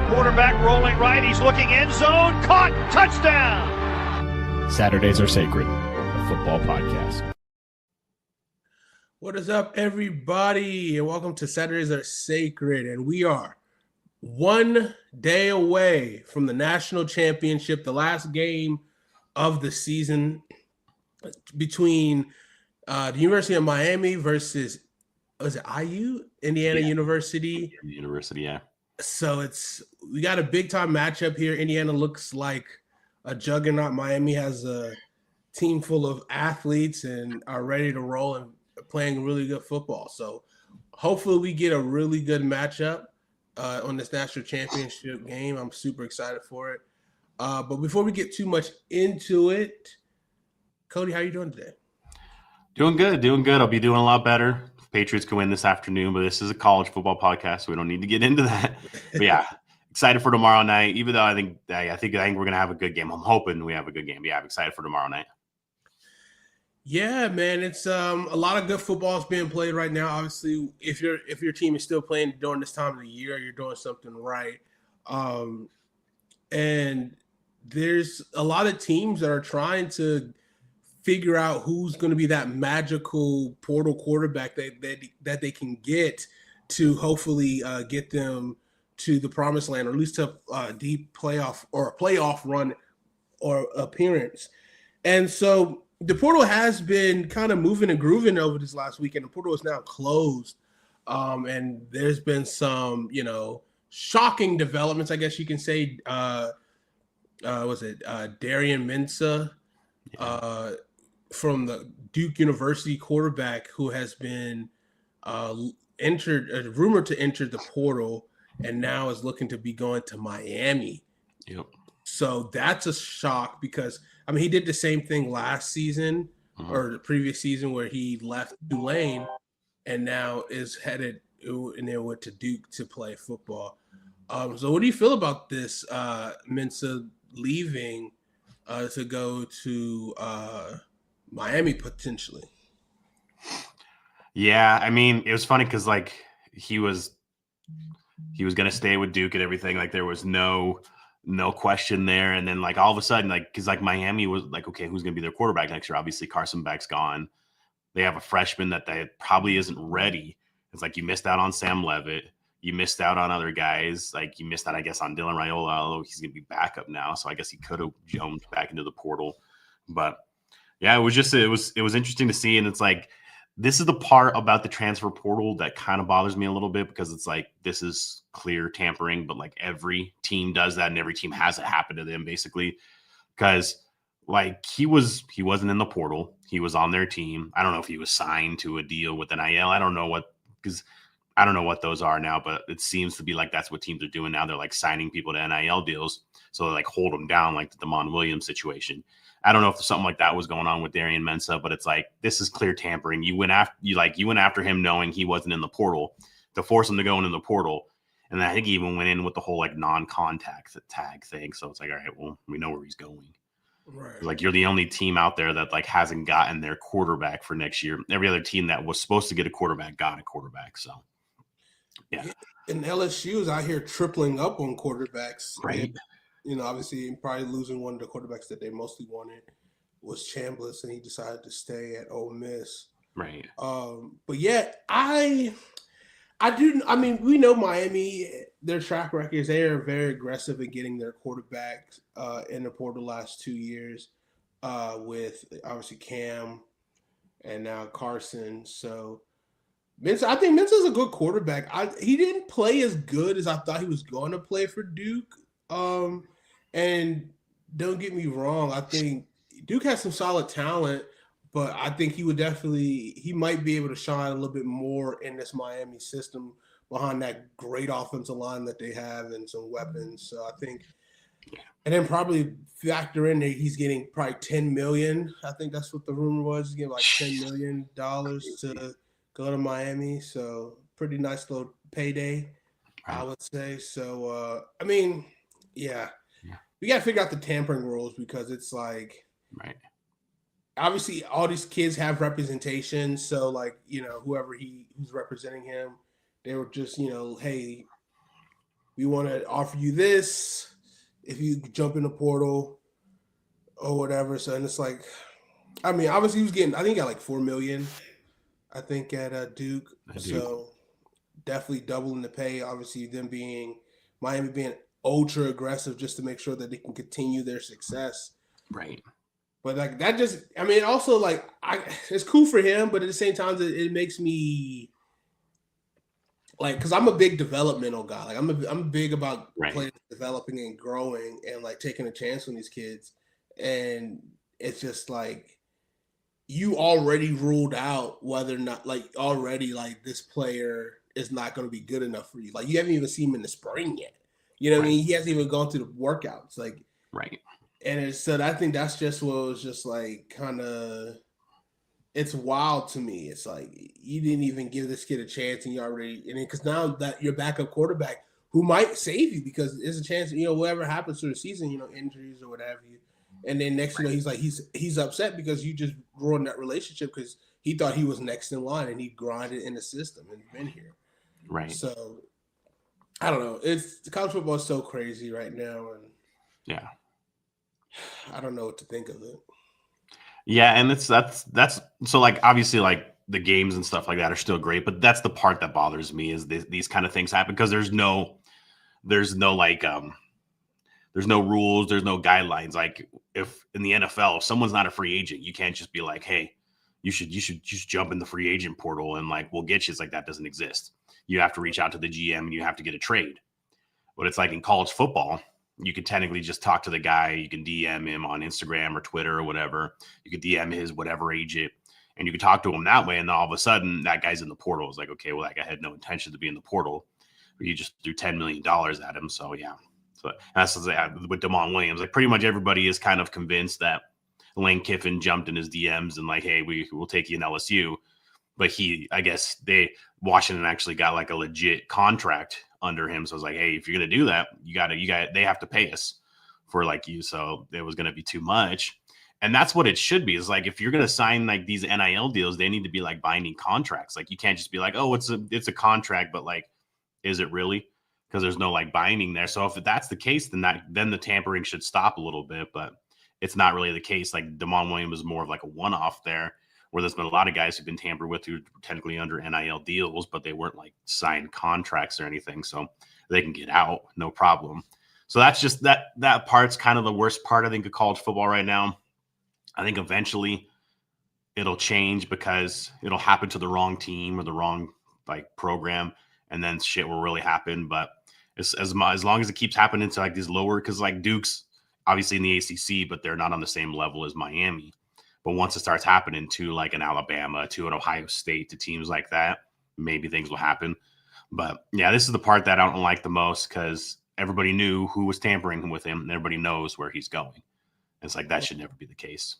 Quarterback rolling right. He's looking end zone. Caught. Touchdown. Saturdays are sacred. A football podcast. What is up, everybody? And welcome to Saturdays Are Sacred. And we are 1 day away from the national championship, the last game of the season between the University of Miami versus, was it IU? Indiana University. University, yeah. So we got a big time matchup here. Indiana looks like a juggernaut. Miami has a team full of athletes and are ready to roll and playing really good football. So hopefully we get a really good matchup on this national championship game. I'm super excited for it. But before we get too much into it, Cody, how are you doing today? Doing good. I'll be doing a lot better. Patriots can win this afternoon, but this is a college football podcast, so we don't need to get into that. But yeah, excited for tomorrow night. Even though I think we're gonna have a good game. I'm hoping we have a good game. But yeah, I'm excited for tomorrow night. Yeah, man, it's a lot of good football is being played right now. Obviously, if your team is still playing during this time of the year, you're doing something right. And there's a lot of teams that are trying to figure out who's going to be that magical portal quarterback that they can get to hopefully get them to the promised land, or at least to a deep playoff or a playoff run or appearance. And so the portal has been kind of moving and grooving over this last weekend. The portal is now closed. And there's been some, shocking developments, I guess you can say. Darian Mensah, from the Duke University quarterback, who has been rumored to enter the portal and now is looking to be going to Miami. Yep. So that's a shock because, he did the same thing last season or the previous season where he left Tulane and now is headed and then went to Duke to play football. So what do you feel about this Mensah leaving to go to Miami potentially? Yeah, it was funny because he was gonna stay with Duke and everything. There was no question there. And then all of a sudden, because Miami was okay, who's gonna be their quarterback next year? Obviously, Carson Beck's gone. They have a freshman that probably isn't ready. It's you missed out on Sam Levitt. You missed out on other guys. You missed out, I guess, on Dylan Raiola, although he's going to be backup now. So I guess he could have jumped back into the portal. But yeah, it was interesting to see. And it's this is the part about the transfer portal that kind of bothers me a little bit, because it's this is clear tampering, but every team does that and every team has it happen to them basically. Because he wasn't in the portal. He was on their team. I don't know if he was signed to a deal with NIL. I don't know what those are now, but it seems to be that's what teams are doing now. They're signing people to NIL deals, so they hold them down, the Damon Williams situation. I don't know if something like that was going on with Darian Mensah, but it's this is clear tampering. You went after him knowing he wasn't in the portal to force him to go into the portal, and then I think he even went in with the whole non-contact tag thing. So it's all right, well, we know where he's going. Right. You're the only team out there that hasn't gotten their quarterback for next year. Every other team that was supposed to get a quarterback got a quarterback. So yeah. And LSU is out here tripling up on quarterbacks. Right. And, obviously probably losing one of the quarterbacks that they mostly wanted was Chambliss, and he decided to stay at Ole Miss. Right. But yeah, we know Miami, their track records, they are very aggressive in getting their quarterbacks in the portal the last 2 years with obviously Cam and now Carson. So I think Mensah's a good quarterback. He didn't play as good as I thought he was going to play for Duke. And don't get me wrong, I think Duke has some solid talent, but I think he might be able to shine a little bit more in this Miami system behind that great offensive line that they have and some weapons. So I think, and then probably factor in that he's getting probably $10 million. I think that's what the rumor was. He's getting $10 million to go to Miami. So pretty nice little payday, I would say. So, yeah. We got to figure out the tampering rules, because it's right. Obviously all these kids have representation. So whoever who's representing him, they were just, hey, we want to offer you this if you jump in the portal or whatever. So, and it's like, I mean, obviously he was getting, I think he got like $4 million, I think at Duke. So definitely doubling the pay. Obviously them Miami being ultra aggressive just to make sure that they can continue their success. Right. But like that just, I mean, also like it's cool for him, but at the same time, it makes me like, because I'm a big developmental guy. Like I'm big about players developing and growing and like taking a chance on these kids. And it's just like you already ruled out whether or not like already like this player is not going to be good enough for you. Like you haven't even seen him in the spring yet. You know what I mean? He hasn't even gone through the workouts. Like and so I think that's just what was just like kind of, it's wild to me. It's like you didn't even give this kid a chance, and you already, and because now that your backup quarterback who might save you because there's a chance, you know, whatever happens through the season, you know, injuries or whatever, and then next you know he's like he's upset because you just ruined that relationship because he thought he was next in line and he grinded in the system and been here. Right. So I don't know. It's college football is so crazy right now, and yeah, I don't know what to think of it. Yeah, and that's so like obviously like the games and stuff like that are still great, but that's the part that bothers me is these kind of things happen because there's no like there's no rules, there's no guidelines. Like if in the NFL, if someone's not a free agent, you can't just be like, hey, you should just jump in the free agent portal and like we'll get you. It's like that doesn't exist. You have to reach out to the GM and you have to get a trade. But it's like in college football, you could technically just talk to the guy. You can DM him on Instagram or Twitter or whatever. You could DM his whatever agent and you could talk to him that way. And then all of a sudden that guy's in the portal. It's like, okay, well, that guy had no intention to be in the portal. But you just threw $10 million at him. So yeah. So that's with Damon Williams. Like pretty much everybody is kind of convinced that Lane Kiffin jumped in his DMs and like, hey, we will take you in LSU. But I guess Washington actually got like a legit contract under him. So I was like, hey, if you're going to do that, they have to pay us for like you. So it was going to be too much. And that's what it should be. Is like, if you're going to sign like these NIL deals, they need to be like binding contracts. Like you can't just be like, oh, it's a contract, but like, is it really? Because there's no like binding there. So if that's the case, then the tampering should stop a little bit, but it's not really the case. Like Damon Williams is more of like a one-off there, where there's been a lot of guys who've been tampered with who were technically under NIL deals, but they weren't like signed contracts or anything. So they can get out, no problem. So that's just that part's kind of the worst part, I think, of college football right now. I think eventually it'll change because it'll happen to the wrong team or the wrong like program, and then shit will really happen. But as long as it keeps happening to like these lower, because like Duke's obviously in the ACC, but they're not on the same level as Miami. But once it starts happening to like an Alabama, to an Ohio State, to teams like that, maybe things will happen. But yeah, this is the part that I don't like the most because everybody knew who was tampering with him and everybody knows where he's going. It's like that should never be the case.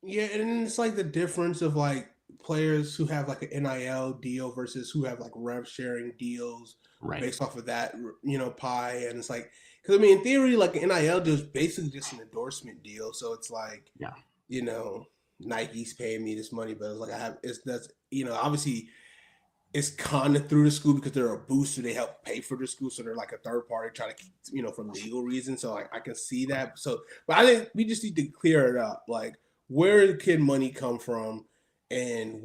Yeah, and it's like the difference of like players who have like an NIL deal versus who have like rev sharing deals based off of that, you know, pie. And it's like, because I mean, in theory, like an NIL deal is basically just an endorsement deal. So it's like, you know, Nike's paying me this money, but it's like that's you know, obviously it's kind of through the school because they're a booster. They help pay for the school, so they're like a third party trying to, you know, for legal reasons. So I can see that. So, but I think we just need to clear it up. Like, where can money come from, and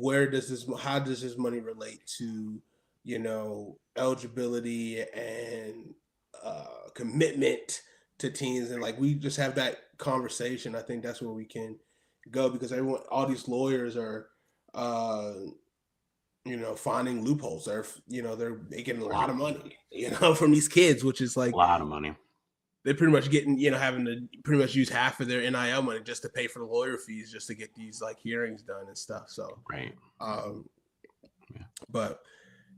how does this money relate to, you know, eligibility and commitment to teams, and like we just have that conversation. I think that's where we can go because all these lawyers are, you know, finding loopholes. They're making a lot of money, you know, from these kids, which is like a lot of money. They're pretty much getting, you know, having to pretty much use half of their NIL money just to pay for the lawyer fees, just to get these like hearings done and stuff. So, but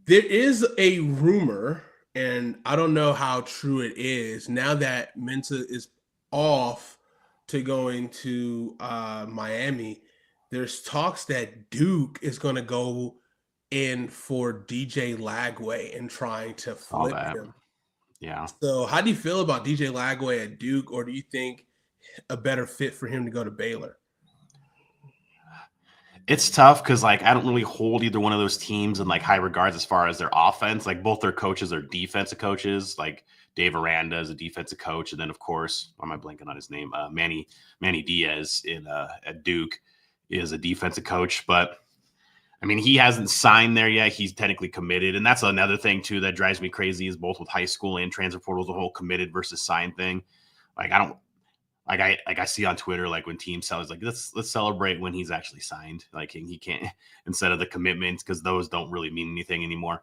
there is a rumor, and I don't know how true it is, now that Mensah is off to going to Miami, there's talks that Duke is going to go in for DJ Lagway and trying to flip him. Yeah. So how do you feel about DJ Lagway at Duke, or do you think a better fit for him to go to Baylor? It's tough because like I don't really hold either one of those teams in like high regards as far as their offense. Like both their coaches are defensive coaches. Like Dave Aranda is a defensive coach, and then of course, why am I blanking on his name? Manny Diaz at Duke is a defensive coach. But I mean, he hasn't signed there yet. He's technically committed, and that's another thing too that drives me crazy is both with high school and transfer portal, the whole committed versus signed thing. Like I don't. I see on Twitter, like when teams sell, it's like let's celebrate when he's actually signed. Like he can't instead of the commitments because those don't really mean anything anymore.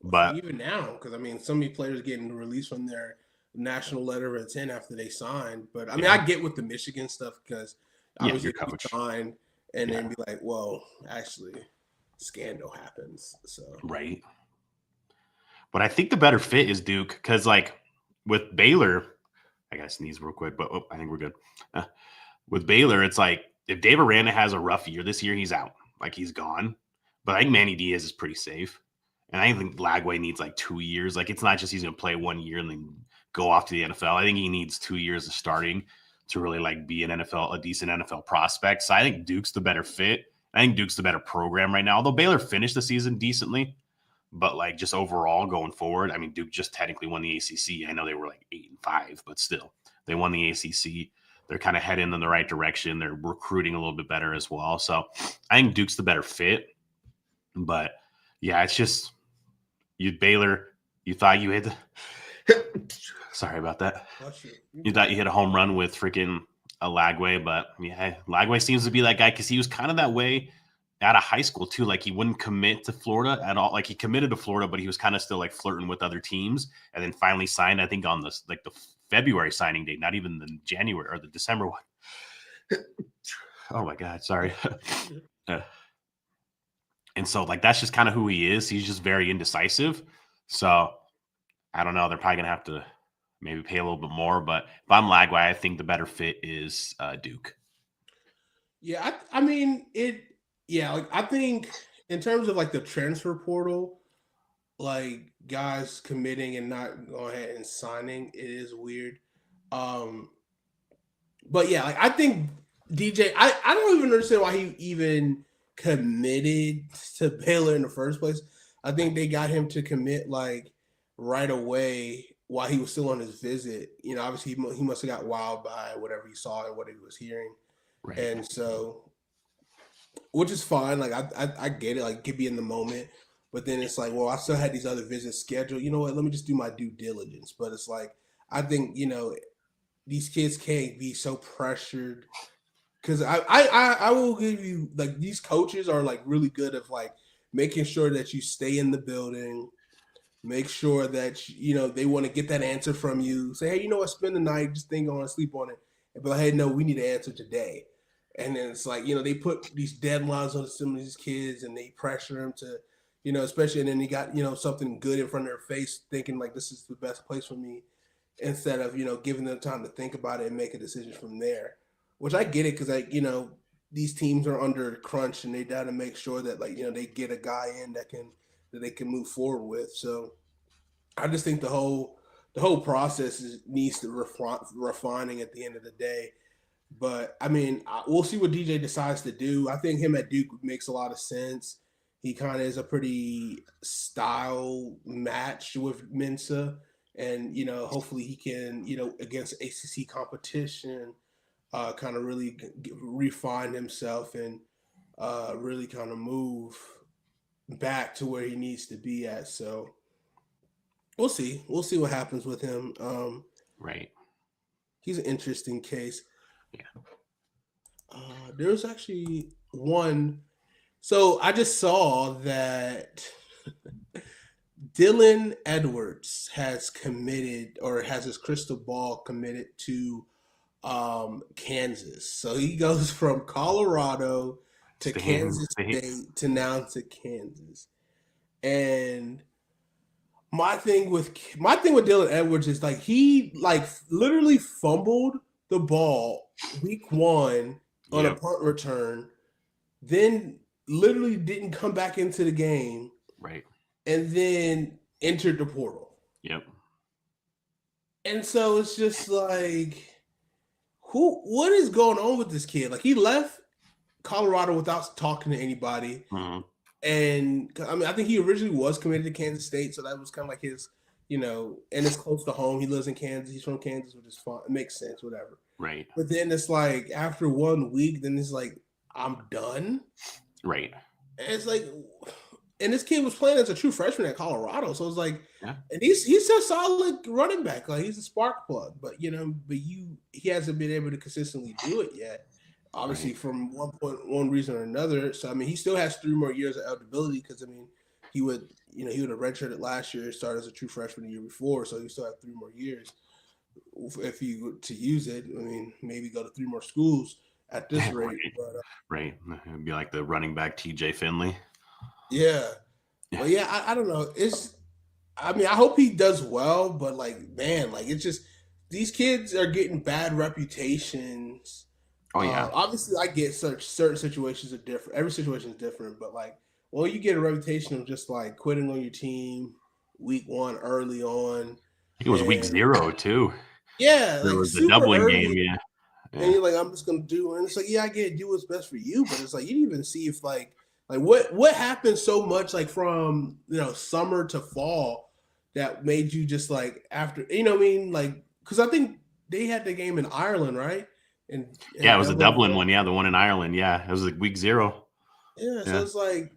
But even now, because I mean, so many players getting released from their national letter of intent after they signed. But I mean, I get with the Michigan stuff because obviously you sign and then be like, well, actually, scandal happens. So right. But I think the better fit is Duke because like with Baylor. I gotta sneeze real quick, but I think we're good. With Baylor, it's like if Dave Aranda has a rough year this year, he's out. Like he's gone. But I think Manny Diaz is pretty safe. And I think Lagway needs like 2 years. Like it's not just he's gonna play 1 year and then go off to the NFL. I think he needs 2 years of starting to really like be a decent NFL prospect. So I think Duke's the better fit. I think Duke's the better program right now. Although Baylor finished the season decently. But like just overall going forward, I mean, Duke just technically won the ACC. I know they were like 8-5, but still, they won the ACC. They're kind of heading in the right direction. They're recruiting a little bit better as well. So I think Duke's the better fit. But yeah, it's just Baylor. You thought you hit. Sorry about that. You thought you hit a home run with freaking a Lagway, but yeah, Lagway seems to be that guy because he was kind of that way out of high school too. Like he wouldn't commit to Florida at all. Like he committed to Florida, but he was kind of still like flirting with other teams and then finally signed, I think on the February signing date, not even the January or the December one. Oh my God. Sorry. And so like, that's just kind of who he is. He's just very indecisive. So I don't know. They're probably going to have to maybe pay a little bit more, but if I'm Lagway, I think the better fit is Duke. Yeah. I mean, like I think in terms of like the transfer portal, like guys committing and not going ahead and signing, it is weird. But yeah, like I think DJ, I don't even understand why he even committed to Baylor in the first place. I think they got him to commit like right away while he was still on his visit. You know, obviously he must have got wowed by whatever he saw and what he was hearing. Right. And so, which is fine. Like I get it. Like could be in the moment, but then it's like, well, I still had these other visits scheduled. You know what? Let me just do my due diligence. But it's like I think these kids can't be so pressured because I will give you like these coaches are like really good at like making sure that you stay in the building, make sure that they want to get that answer from you. Say, hey, you know what? Spend the night, just think on it, sleep on it, and be like, hey, no, we need an answer today. And then it's like, they put these deadlines on some of these kids and they pressure them to, especially, and then you got, something good in front of their face thinking like, this is the best place for me instead of, giving them time to think about it and make a decision from there, which I get it. Cause like, these teams are under crunch and they got to make sure that like, they get a guy in that they can move forward with. So I just think the whole process needs to refining at the end of the day. But I mean, we'll see what DJ decides to do. I think him at Duke makes a lot of sense. He kind of is a pretty style match with Mensah, and hopefully he can, against ACC competition, kind of really refine himself and really kind of move back to where he needs to be at. So we'll see. We'll see what happens with him. Right. He's an interesting case. Yeah. There's actually one. So I just saw that Dylan Edwards has committed or has his crystal ball committed to Kansas. So he goes from Colorado to Kansas State to now to Kansas. And my thing with Dylan Edwards is like he like literally fumbled the ball week 1 on a punt return, then literally didn't come back into the game. Right. And then entered the portal. Yep. And so it's just like, what is going on with this kid? Like he left Colorado without talking to anybody. Mhm. And I mean, I think he originally was committed to Kansas State, so that was kind of like his, and it's close to home. He lives in Kansas. He's from Kansas, which is fun. It makes sense, whatever. Right. But then it's like after 1 week, then it's like I'm done. Right. And it's like, and this kid was playing as a true freshman at Colorado, so it's like, Yeah. and he's a solid running back. Like he's a spark plug, but he hasn't been able to consistently do it yet. Obviously, from one reason or another. So I mean, he still has 3 more years of eligibility because I mean, he would have redshirted last year, started as a true freshman the year before, so he still have 3 more years if he were to use it. I mean, maybe go to 3 more schools at this rate. Right. But, Right. It'd be like the running back TJ Finley. yeah. But yeah, I don't know. I mean, I hope he does well, but like, man, like it's just these kids are getting bad reputations. Oh yeah. Obviously, I get certain situations are different. Every situation is different, but like, well, you get a reputation of just like quitting on your team week 1 early on. It was week 0 too. Yeah, There like was the super doubling early. game. Yeah. And you're like, I'm just gonna do, and it's like, yeah, I get it, do what's best for you, but it's like you didn't even see if like what happened so much like from summer to fall that made you just like after what I mean, like because I think they had the game in Ireland, right? And Yeah, it was the Dublin one. Yeah, the one in Ireland. Yeah, it was like week 0. Yeah, so it's like,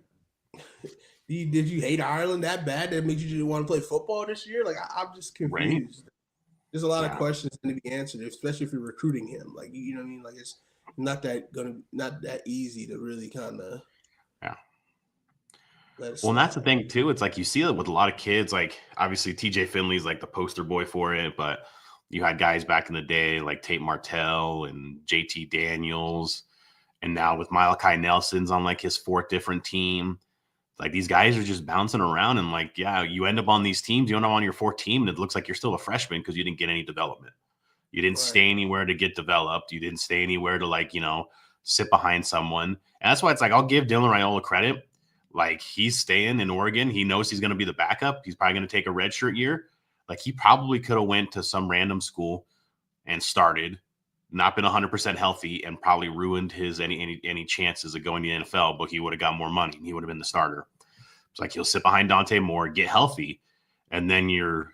did you hate Ireland that bad that made you just want to play football this year? Like I'm just confused. Right. There's a lot of questions that need to be answered, especially if you're recruiting him. Like you know what I mean? Like it's not that easy to really kind of Well, and that's the thing too. It's like you see it with a lot of kids. Like obviously TJ Finley's like the poster boy for it, but you had guys back in the day like Tate Martell and JT Daniels, and now with Malachi Nelson's on like his 4th different team. Like these guys are just bouncing around, and like, yeah, you end up on these teams. You end up on your 4th team, and it looks like you're still a freshman because you didn't get any development. You didn't stay anywhere to get developed. You didn't stay anywhere to like sit behind someone. And that's why it's like I'll give Dylan Raiola credit. Like he's staying in Oregon. He knows he's going to be the backup. He's probably going to take a redshirt year. Like he probably could have went to some random school and started, not been 100% healthy, and probably ruined his any chances of going to the NFL. But he would have got more money and he would have been the starter. It's like he'll sit behind Dante Moore, get healthy, and then you're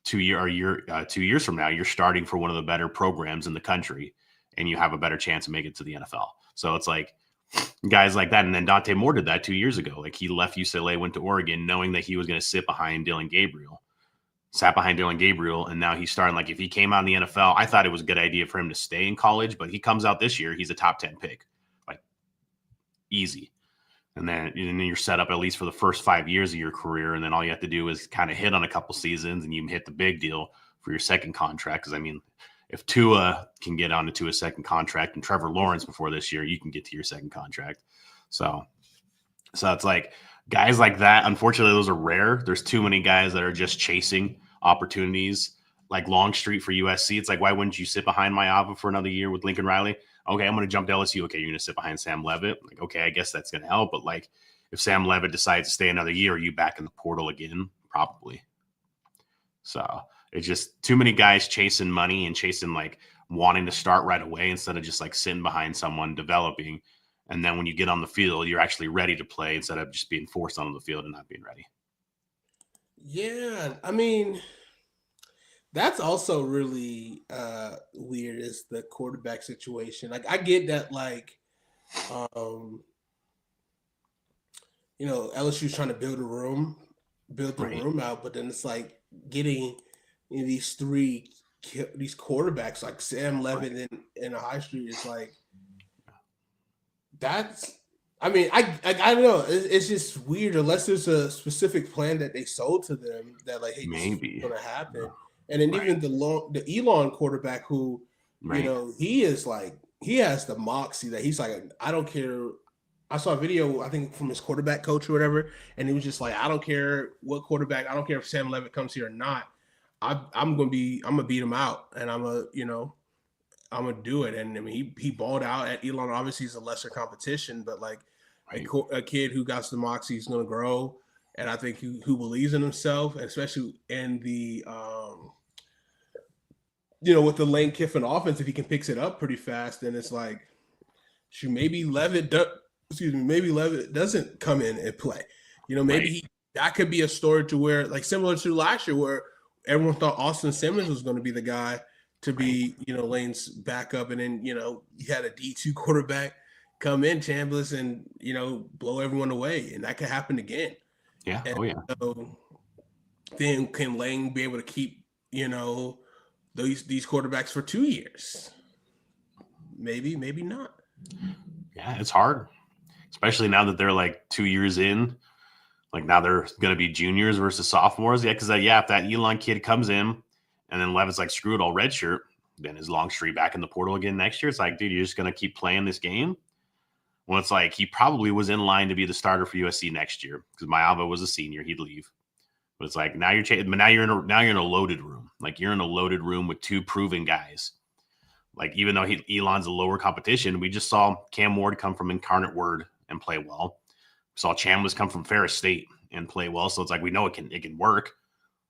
2 years from now you're starting for one of the better programs in the country, and you have a better chance of making it to the NFL. So it's like guys like that. And then Dante Moore did that 2 years ago. Like he left UCLA, went to Oregon, knowing that he was going to sit behind Dillon Gabriel, and now he's starting. Like if he came out in the NFL, I thought it was a good idea for him to stay in college, but he comes out this year, he's a top 10 pick, like easy. And then you're set up at least for the first 5 years of your career. And then all you have to do is kind of hit on a couple seasons and you hit the big deal for your second contract. Because I mean, if Tua can get onto Tua's second contract and Trevor Lawrence before this year, you can get to your second contract. So it's like guys like that, unfortunately, those are rare. There's too many guys that are just chasing opportunities like Longstreet for USC. It's like, why wouldn't you sit behind Maiava for another year with Lincoln Riley? Okay, I'm going to jump to LSU. Okay, you're going to sit behind Sam Levitt. Like, okay, I guess that's going to help. But like, if Sam Levitt decides to stay another year, are you back in the portal again? Probably. So it's just too many guys chasing money and chasing like wanting to start right away instead of just like sitting behind someone developing. And then when you get on the field, you're actually ready to play instead of just being forced on the field and not being ready. Yeah, I mean, that's also really weird is the quarterback situation. Like I get that like LSU's trying to build the room out, but then it's like getting these quarterbacks like Sam Levitt and High Street is like that's. I mean, I don't know. It's just weird unless there's a specific plan that they sold to them that like, hey, maybe this is going to happen. And then even the Elon quarterback who, he is like he has the moxie that he's like, I don't care. I saw a video, I think, from his quarterback coach or whatever, and he was just like, I don't care what quarterback, I don't care if Sam Levitt comes here or not. I'm gonna beat him out, and I'm gonna do it. And I mean, he balled out at Elon. Obviously, he's a lesser competition, but like a kid who got the moxie is gonna grow, and I think who believes in himself, especially in the with the Lane Kiffin offense, if he can fix it up pretty fast, then it's like maybe Levitt doesn't come in and play. Maybe that could be a story to where, like similar to last year, where everyone thought Austin Simmons was going to be the guy to be, Lane's backup, and then you had a D2 quarterback come in, Chambliss, and blow everyone away, and that could happen again. Yeah. And so then can Lane be able to keep these quarterbacks for 2 years? Maybe not. Yeah, it's hard, especially now that they're like 2 years in. Like now they're going to be juniors versus sophomores. Yeah, because if that Elon kid comes in and then Levitt's like, screw it, all redshirt, then is Longstreet back in the portal again next year? It's like, dude, you're just going to keep playing this game? Well, it's like he probably was in line to be the starter for USC next year because Mayava was a senior. He'd leave. But it's like now you're in a loaded room. Like you're in a loaded room with two proven guys. Like even though Elon's a lower competition, we just saw Cam Ward come from Incarnate Word and play well. Saw Chambliss come from Ferris State and play well. So it's like we know it can work.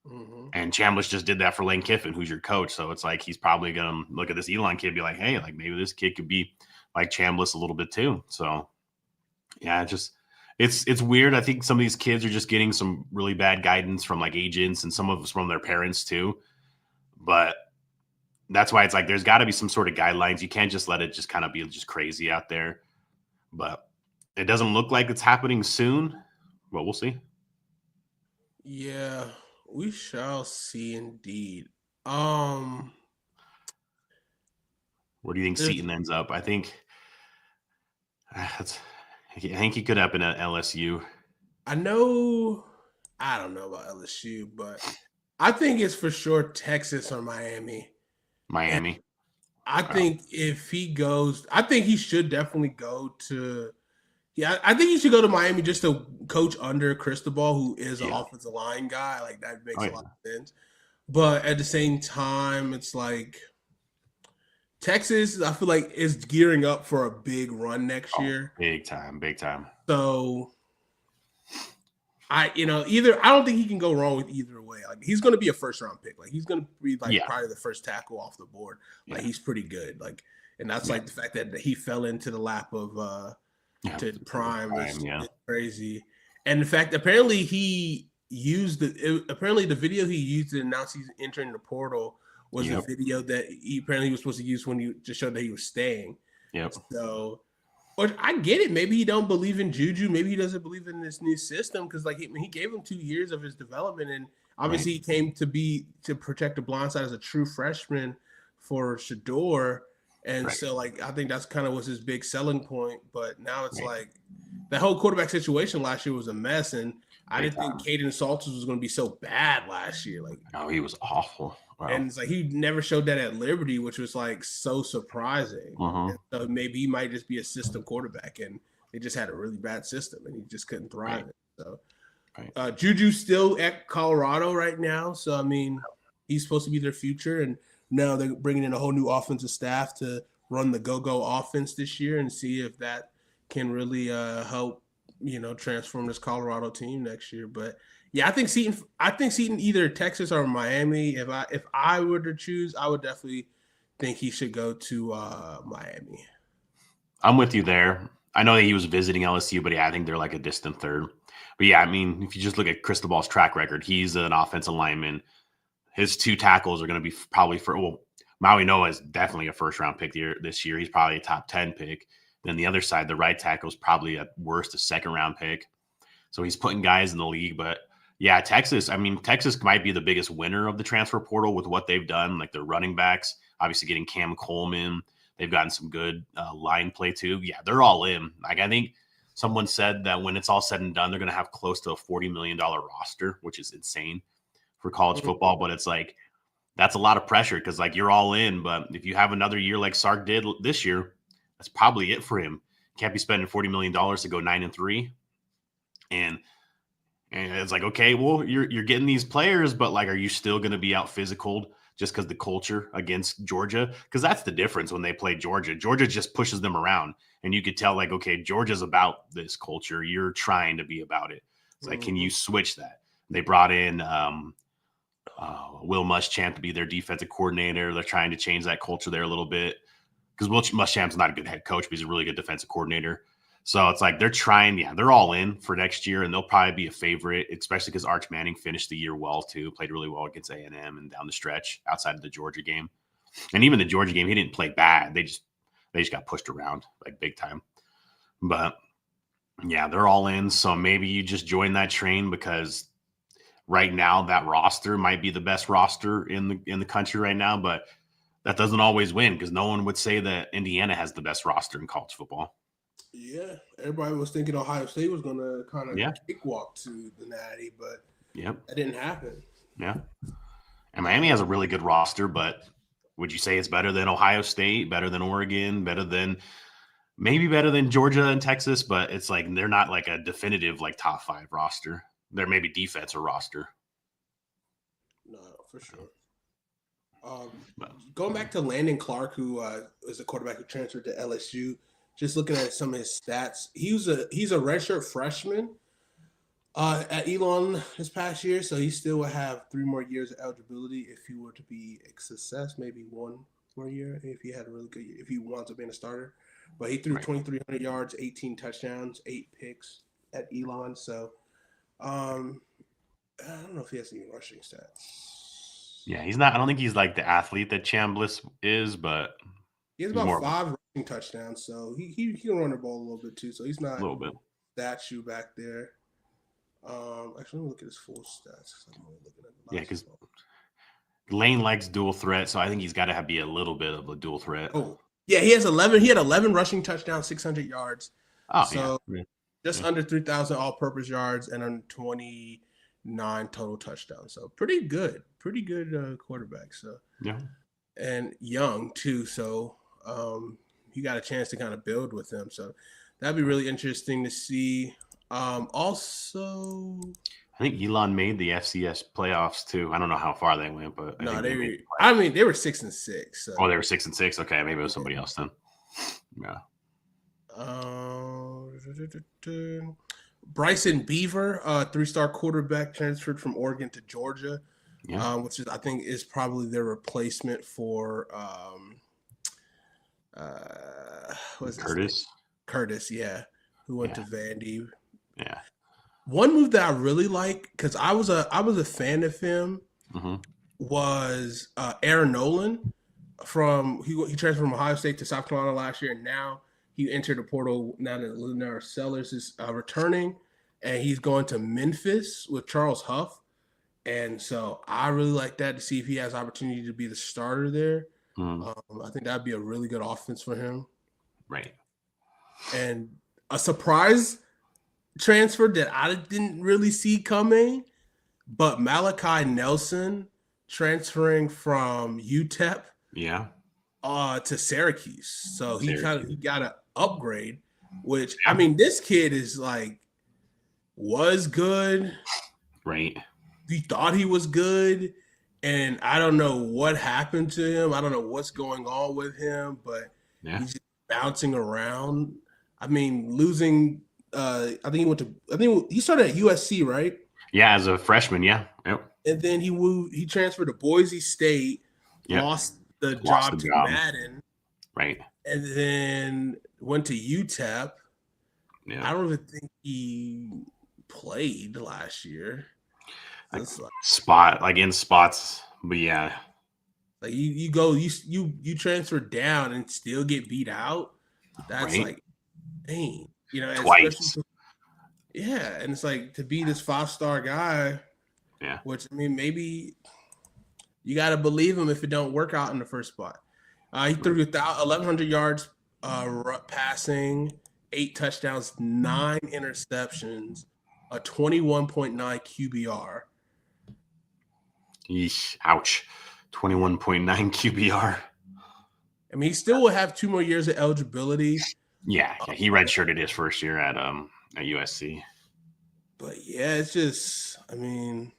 Mm-hmm. And Chambliss just did that for Lane Kiffin, who's your coach. So it's like he's probably going to look at this Elon kid and be like, hey, like maybe this kid could be like Chambliss a little bit too. So yeah, it's weird. I think some of these kids are just getting some really bad guidance from like agents and some of us from their parents too. But that's why it's like there's got to be some sort of guidelines. You can't just let it just kind of be just crazy out there. But it doesn't look like it's happening soon, but we'll see. Yeah, we shall see indeed. Where do you think Seton ends up? I think he could happen at LSU. I don't know about LSU, but I think it's for sure Texas or Miami. Miami. And I think if he goes, I think he should definitely go to. Yeah, I think he should go to Miami just to coach under Cristobal, who is an offensive line guy. Like that makes a lot of sense. But at the same time, it's like Texas, I feel like, is gearing up for a big run next year. Big time. So I don't think he can go wrong with either way. Like he's going to be a first round pick. Like he's going to be like probably the first tackle off the board. Like he's pretty good. Like, and that's like the fact that he fell into the lap of to Prime is crazy. And in fact, apparently he used the video he used to announce he's entering the portal was a video that he apparently was supposed to use when he just showed that he was staying. Yep. So, but I get it. Maybe he don't believe in Juju. Maybe he doesn't believe in this new system because like he gave him 2 years of his development, and obviously he came to protect the blind side as a true freshman for Shedeur. And so, like, I think that's kind of was his big selling point. But now it's like the whole quarterback situation last year was a mess. And I didn't think Caden Salters was going to be so bad last year. Like, no, he was awful. Wow. And it's like he never showed that at Liberty, which was like so surprising. And so maybe he might just be a system quarterback, and they just had a really bad system, and he just couldn't thrive. So Juju's still at Colorado right now. So, I mean, he's supposed to be their future. And now they're bringing in a whole new offensive staff to run the go-go offense this year and see if that can really help, transform this Colorado team next year. But yeah, I think Seton either Texas or Miami. If I were to choose, I would definitely think he should go to Miami. I'm with you there. I know that he was visiting LSU, but I think they're like a distant third. But yeah, I mean, if you just look at Cristobal's track record, he's an offensive lineman. His 2 tackles are going to be probably Maui Noah is definitely a first-round pick this year. He's probably a top 10 pick. Then the other side, the right tackle is probably at worst a second-round pick. So he's putting guys in the league. But yeah, Texas might be the biggest winner of the transfer portal with what they've done, like their running backs, obviously getting Cam Coleman. They've gotten some good line play too. Yeah, they're all in. Like I think someone said that when it's all said and done, they're going to have close to a $40 million roster, which is insane for college football. But it's like, that's a lot of pressure because like you're all in. But if you have another year like Sark did this year, that's probably it for him. Can't be spending $40 million to go 9-3. And it's like, okay, well, you're getting these players, but like, are you still going to be out physicaled just because the culture against Georgia? Because that's the difference when they play Georgia. Georgia just pushes them around, and you could tell like, okay, Georgia's about this culture. You're trying to be about it. It's like, can you switch that? They brought in Will Muschamp to be their defensive coordinator. They're trying to change that culture there a little bit. because Will Muschamp's not a good head coach, but he's a really good defensive coordinator. So it's like they're trying, they're all in for next year, and they'll probably be a favorite, especially because Arch Manning finished the year well too, played really well against A&M and down the stretch outside of the Georgia game. And even the Georgia game, he didn't play bad. They just got pushed around like big time. But yeah, they're all in. So maybe you just join that train because right now that roster might be the best roster in the country right now, but that doesn't always win because no one would say that Indiana has the best roster in college football. Yeah, everybody was thinking Ohio State was going to kind of cakewalk to the Natty, but that didn't happen. Yeah, and Miami has a really good roster, but would you say it's better than Ohio State, better than Oregon, better than Georgia and Texas? But it's like they're not like a definitive like top 5 roster. They're maybe defense or roster. No, for sure. Going back to Landon Clark, who is a quarterback who transferred to LSU. Just looking at some of his stats, he's a redshirt freshman at Elon this past year, so he still will have 3 more years of eligibility if he were to be a success, maybe 1 more year if he had a really good year, if he wants to be a starter. But he threw 2,300 yards, 18 touchdowns, 8 picks at Elon. So I don't know if he has any rushing stats. Yeah, he's not. I don't think he's like the athlete that Chambliss is, but he has about 5 rushing touchdowns, so he can run the ball a little bit too. So he's not a little bit statue back there. Actually, let me look at his full stats. I'm only looking at because Lane likes dual threat, so I think he's got to be a little bit of a dual threat. Oh, yeah, he has 11. He had 11 rushing touchdowns, 600 yards. Oh, so just under 3,000 all-purpose yards and on 29 total touchdowns. So pretty good quarterback. So and young too. So you got a chance to kind of build with him. So that'd be really interesting to see. Also, I think Elon made the FCS playoffs too. I don't know how far they went, but they were 6-6. So. Oh, they were 6-6. Okay, maybe it was somebody else then. Yeah. Bryson Beaver, 3-star quarterback, transferred from Oregon to Georgia, which is I think is probably their replacement for Curtis. Curtis, who went to Vandy. Yeah. One move that I really like, because I was a fan of him, was Aaron Nolan. He transferred from Ohio State to South Carolina last year, and now he entered the portal. Now that Leonard Sellers is returning, and he's going to Memphis with Charles Huff. And so I really like that to see if he has opportunity to be the starter there. I think that'd be a really good offense for him. Right. And a surprise transfer that I didn't really see coming, but Malachi Nelson transferring from UTEP to Syracuse. So he got an upgrade, which I mean, this kid is was good. Right. We thought he was good, and I don't know what happened to him. I don't know what's going on with him, but he's just bouncing around. I mean, losing. I think he started at USC, right? Yeah, as a freshman. Yeah. Yep. And then he transferred to Boise State. Lost the job to Madden. Right. And then went to UTEP. Yeah. I don't even think he played last year. In spots, but yeah. Like you transfer down and still get beat out. That's dang. Twice. And it's like to be this 5-star guy. Yeah. Which I mean, maybe you got to believe him if it don't work out in the first spot. He threw 1,100 yards passing, 8 touchdowns, 9 interceptions, a 21.9 QBR. Yeesh, ouch. 21.9 QBR. I mean, he still will have 2 more years of eligibility. Yeah, he redshirted his first year at USC. But yeah, it's just, I mean,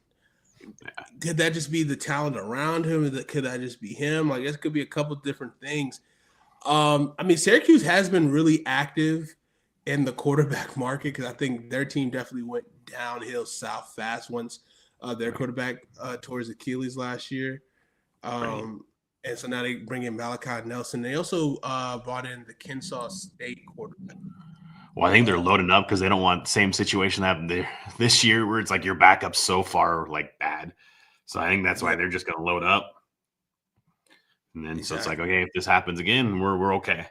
could that just be the talent around him? Could that just be him? Like, it could be a couple different things. I mean, Syracuse has been really active in the quarterback market because I think their team definitely went downhill south fast once their quarterback towards Achilles last year. And so now they bring in Malachi Nelson. They also brought in the Kennesaw State quarterback. Well, I think they're loading up because they don't want the same situation that happened there this year where it's like your backup's so far like bad. So I think that's why they're just going to load up. And then so it's like, okay, if this happens again, we're okay.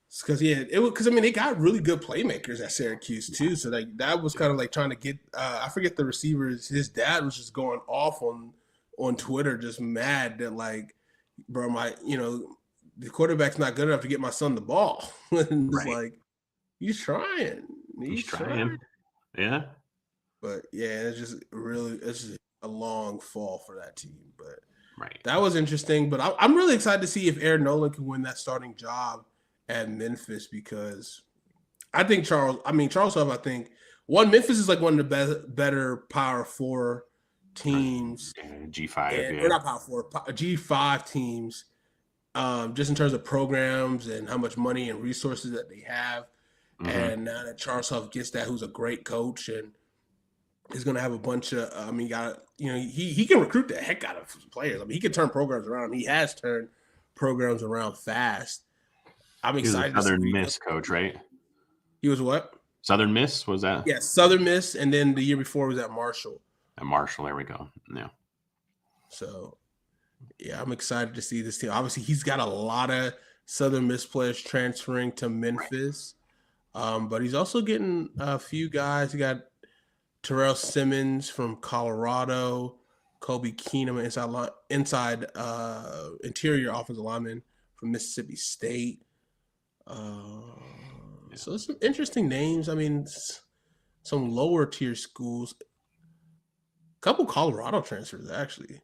Because I mean they got really good playmakers at Syracuse too. So like that was kind of like trying to get I forget the receivers. His dad was just going off on Twitter, just mad that like, bro, the quarterback's not good enough to get my son the ball. And it's like, he's trying. He's trying. Yeah. But yeah, it's just a long fall for that team. But right. That was interesting. But I'm really excited to see if Aaron Nolan can win that starting job at Memphis, because I think Charles Huff, I think Memphis is like one of the better Power 4 teams. G5. Or not Power 4, G5 teams. Just in terms of programs and how much money and resources that they have. Mm-hmm. And now that Charles Huff gets that, who's a great coach and is going to have a bunch of, he can recruit the heck out of players. I mean, he can turn programs around. He has turned programs around fast. I'm excited. He was a Southern Miss coach, right? He was what? Southern Miss, was that? Yeah, Southern Miss. And then the year before was at Marshall. At Marshall, there we go. Yeah. So, yeah, I'm excited to see this team. Obviously, he's got a lot of Southern Miss players transferring to Memphis. But he's also getting a few guys. He got Terrell Simmons from Colorado, Kobe Keenum, inside interior offensive lineman from Mississippi State. So some interesting names. I mean, some lower tier schools. A couple Colorado transfers, actually.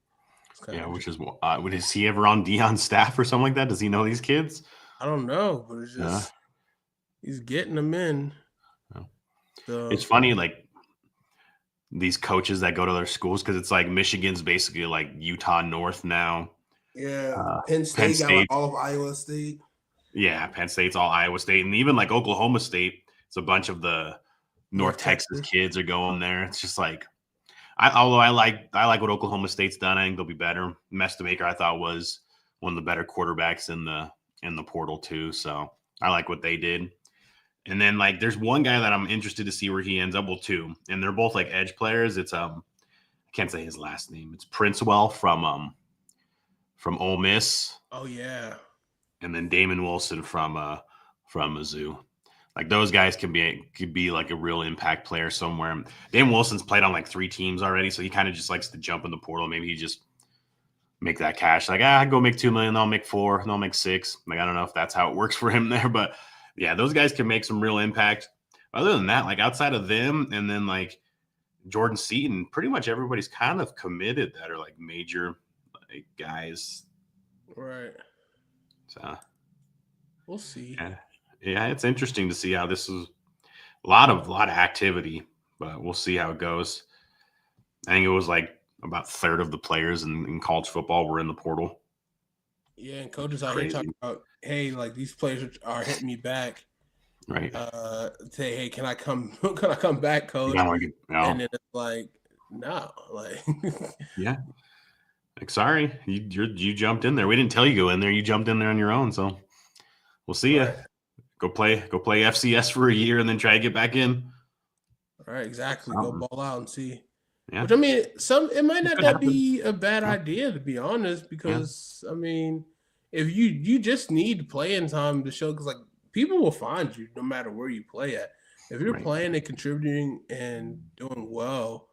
Yeah, which is is he ever on Deion's staff or something like that? Does he know these kids? I don't know, but it's just he's getting them in. Yeah. So, it's funny, like these coaches that go to their schools, because it's like Michigan's basically like Utah North now. Yeah, Penn State got like all of Iowa State. Yeah, Penn State's all Iowa State, and even like Oklahoma State, it's a bunch of the North Texas kids are going there. It's just like, although I like what Oklahoma State's done. I think they'll be better. Mestamaker, I thought, was one of the better quarterbacks in the portal too. So I like what they did. And then like there's one guy that I'm interested to see where he ends up. Well, two, and they're both like edge players. It's I can't say his last name. It's Princewell from Ole Miss. Oh yeah. And then Damon Wilson from Mizzou. Like those guys could be like a real impact player somewhere. Damon Wilson's played on like 3 teams already, so he kind of just likes to jump in the portal. Maybe he just make that cash. Like, I go make $2 million, I'll make 4, and I'll make 6. Like, I don't know if that's how it works for him there, but yeah, those guys can make some real impact. Other than that, like outside of them, and then like Jordan Seaton, pretty much everybody's kind of committed that are like major like guys. Right. So we'll see. Yeah, it's interesting to see how this is a lot of activity, but we'll see how it goes. I think it was like about a third of the players in college football were in the portal. Yeah, and coaches out here talking about, hey, like these players are hitting me back. Right. Say, hey, can I come back, coach? No. And then it's like, no, like yeah. Like, sorry, you jumped in there. We didn't tell you to go in there. You jumped in there on your own. So we'll see you. Go play FCS for a year and then try to get back in. All right, exactly. Go ball out and see. Yeah. Which I mean, it might not be a bad idea, to be honest, because I mean, if you just need playing time to show, because like people will find you no matter where you play at. If you're playing and contributing and doing well,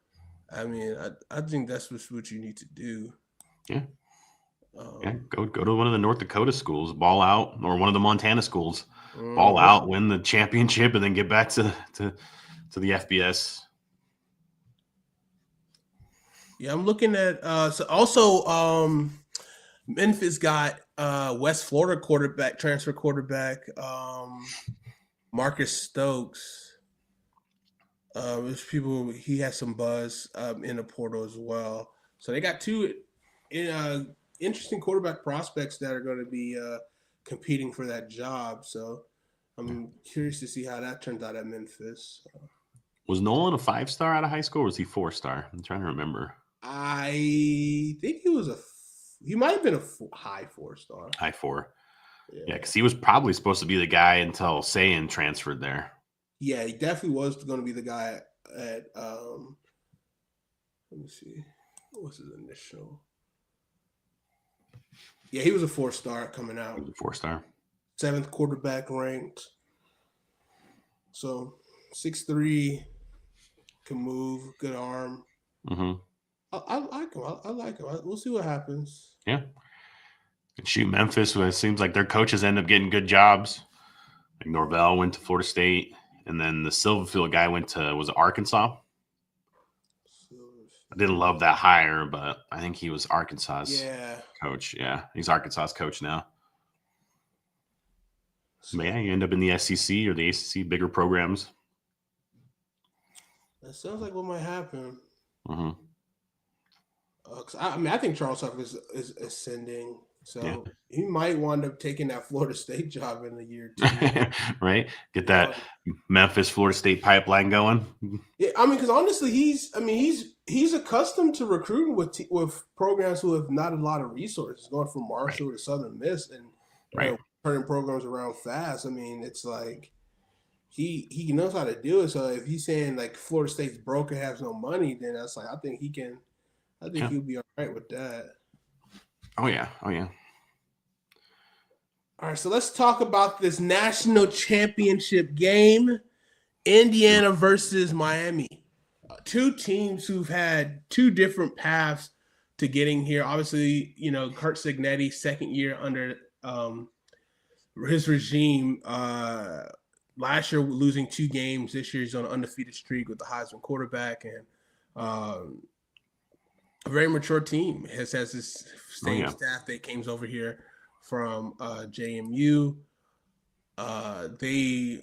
I mean, I think that's what you need to do. Yeah. Go to one of the North Dakota schools, ball out, or one of the Montana schools, ball out, win the championship, and then get back to the FBS. Yeah, I'm looking at Memphis got West Florida transfer quarterback Marcus Stokes. There's people, he has some buzz in the portal as well. So they got 2 interesting quarterback prospects that are going to be competing for that job. So I'm curious to see how that turns out at Memphis. Was Nolan a 5-star out of high school, or was he 4-star? I'm trying to remember. I think he was a he might have been a high 4-star. High 4. Yeah, because he was probably supposed to be the guy until Sayan transferred there. Yeah, he definitely was going to be the guy at let me see. What's his initial? Yeah, he was a 4-star coming out. 4-star. 7th quarterback ranked. So 6'3", can move, good arm. Mm-hmm. I like him. I like him. We'll see what happens. Yeah. And shoot, Memphis, it seems like their coaches end up getting good jobs. Like Norvell went to Florida State, and then the Silverfield guy went to, was it Arkansas? I didn't love that hire, but I think he was Arkansas's coach. Yeah, he's Arkansas's coach now. So, yeah, you end up in the SEC or the ACC, bigger programs. That sounds like what might happen. Mm-hmm. I think Charles Huff is ascending, so he might wind up taking that Florida State job in a year or two. Right? Get that Memphis Florida State pipeline going. Yeah, I mean, because honestly, he's accustomed to recruiting with programs who have not a lot of resources, going from Marshall to Southern Miss and turning programs around fast. I mean, it's like he knows how to do it. So if he's saying like Florida State's broke and has no money, then that's like I think he'll be all right with that. Oh yeah. All right, so let's talk about this national championship game, Indiana versus Miami. Two teams who've had two different paths to getting here. Obviously, Curt Cignetti, second year under his regime. Last year losing 2 games. This year he's on an undefeated streak with the Heisman quarterback and a very mature team. Has this same staff that came over here from JMU. They're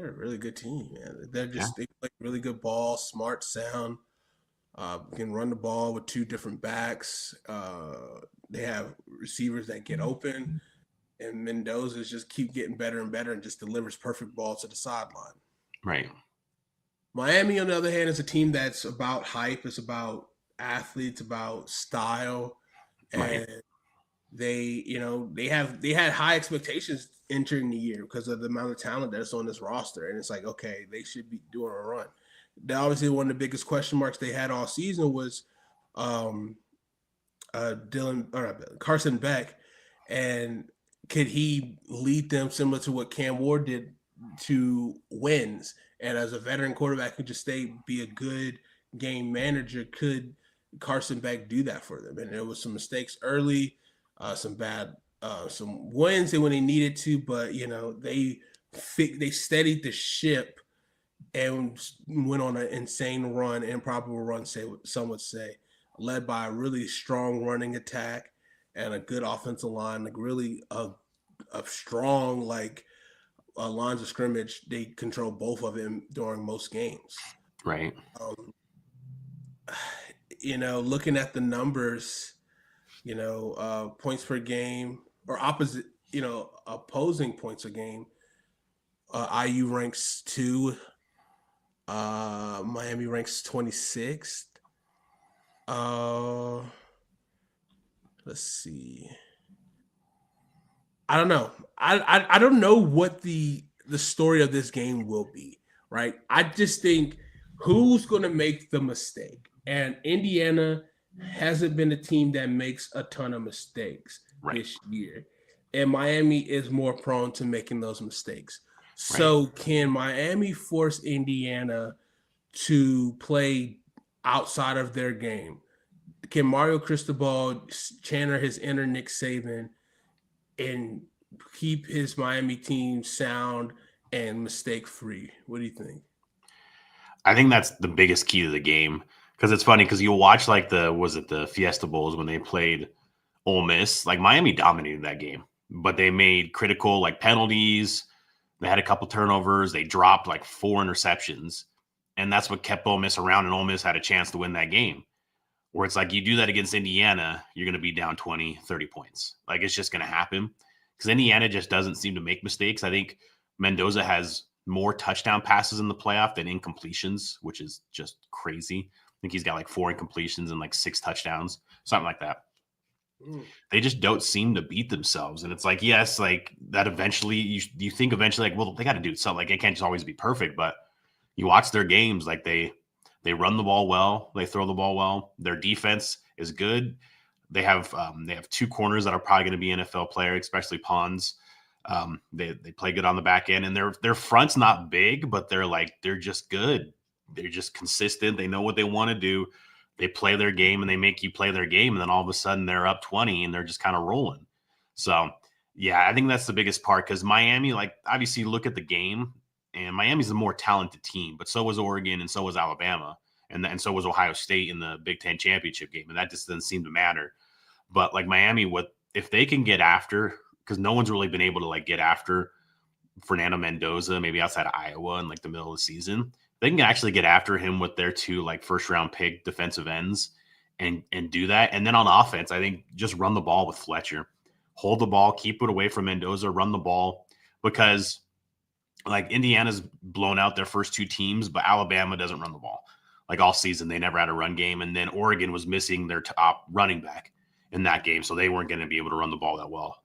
a really good team, man. They play really good ball, smart, sound. Can run the ball with 2 different backs. They have receivers that get open, and Mendoza's just keep getting better and better and just delivers perfect balls to the sideline. Right. Miami, on the other hand, is a team that's about hype. It's about athletes, about style, and they had high expectations entering the year because of the amount of talent that's on this roster, and it's like, okay, they should be doing a run. Obviously, one of the biggest question marks they had all season was Carson Beck, and could he lead them similar to what Cam Ward did to wins? And as a veteran quarterback who just be a good game manager, could Carson Beck do that for them? And there was some mistakes early, some wins when they needed to, but they steadied the ship and went on an insane run, improbable run, some would say, led by a really strong running attack and a good offensive line, like really a strong lines of scrimmage. They control both of them during most games. Right. Looking at the numbers, points per game or opposing points a game, IU ranks 2, Miami ranks 26th. Let's see. I don't know. I don't know what the story of this game will be, right? I just think who's going to make the mistake. And Indiana hasn't been a team that makes a ton of mistakes this year. And Miami is more prone to making those mistakes. So can Miami force Indiana to play outside of their game? Can Mario Cristobal channel his inner Nick Saban and keep his Miami team sound and mistake-free? What do you think? I think that's the biggest key to the game, because it's funny because you'll watch the Fiesta Bowls when they played Ole Miss. Like Miami dominated that game, but they made critical penalties. They had a couple turnovers. They dropped 4 interceptions, and that's what kept Ole Miss around, and Ole Miss had a chance to win that game. Where it's you do that against Indiana, you're going to be down 20, 30 points. It's just going to happen because Indiana just doesn't seem to make mistakes. I think Mendoza has more touchdown passes in the playoff than incompletions, which is just crazy. I think he's got 4 incompletions and 6 touchdowns, something like that. They just don't seem to beat themselves. And it's like, yes, like that eventually you think eventually like, well, they got to do something. Like it can't just always be perfect, but you watch their games, like they run the ball well, they throw the ball well. Their defense is good. They have 2 corners that are probably going to be NFL players, especially Pons. They play good on the back end, and their front's not big, but they're just good. They're just consistent. They know what they want to do. They play their game, and they make you play their game, and then all of a sudden they're up 20 and they're just kind of rolling. So yeah, I think that's the biggest part, because Miami, like obviously you look at the game, and Miami's the more talented team, but so was Oregon and so was Alabama, and so was Ohio State in the Big Ten championship game, and that just doesn't seem to matter. But like Miami, if they can get after, because no one's really been able to like get after Fernando Mendoza, maybe outside of Iowa in like the middle of the season, they can actually get after him with their 2 like first round pick defensive ends and do that. And then on offense, I think just run the ball with Fletcher, hold the ball, keep it away from Mendoza, run the ball, because like Indiana's blown out their first 2 teams, but Alabama doesn't run the ball. Like all season, they never had a run game. And then Oregon was missing their top running back in that game, so they weren't going to be able to run the ball that well.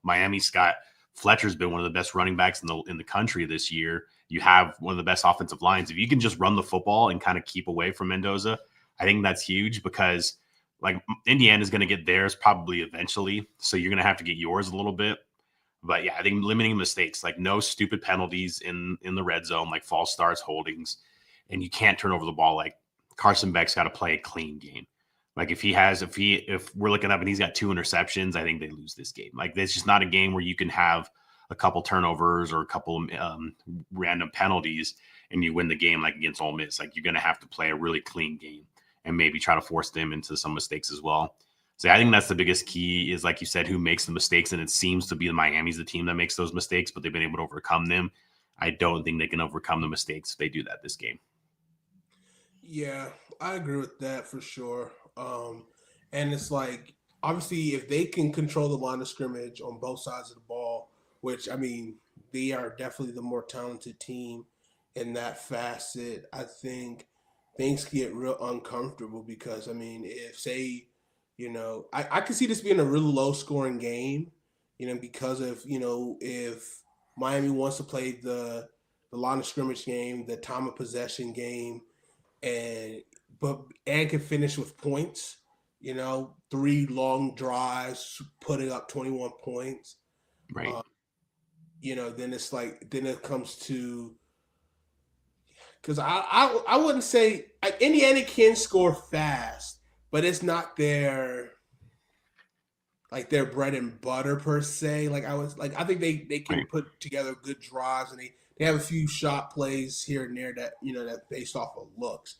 Fletcher's been one of the best running backs in the country this year. You have one of the best offensive lines. If you can just run the football and kind of keep away from Mendoza, I think that's huge, because like Indiana's going to get theirs probably eventually, so you're going to have to get yours a little bit. But yeah, I think limiting mistakes, like no stupid penalties in the red zone, like false starts, holdings, and you can't turn over the ball. Like Carson Beck's got to play a clean game. Like if we're looking up and he's got 2 interceptions, I think they lose this game. Like it's just not a game where you can have a couple turnovers or a couple random penalties and you win the game like against Ole Miss. Like you're going to have to play a really clean game and maybe try to force them into some mistakes as well. So I think that's the biggest key is, like you said, who makes the mistakes. And it seems to be Miami's the team that makes those mistakes, but they've been able to overcome them. I don't think they can overcome the mistakes if they do that this game. Yeah, I agree with that for sure. And it's like, obviously, if they can control the line of scrimmage on both sides of the ball, which, I mean, they are definitely the more talented team in that facet, I think things get real uncomfortable because, I mean, if, say, I can see this being a really low-scoring game, because of, if Miami wants to play the line of scrimmage game, the time of possession game, and can finish with points, 3 long drives, putting up 21 points. Right. Then it's like, then it comes to, because I wouldn't say Indiana can score fast, but it's not their bread and butter per se. I think they can put together good drives, and they have a few shot plays here and there that, that based off of looks.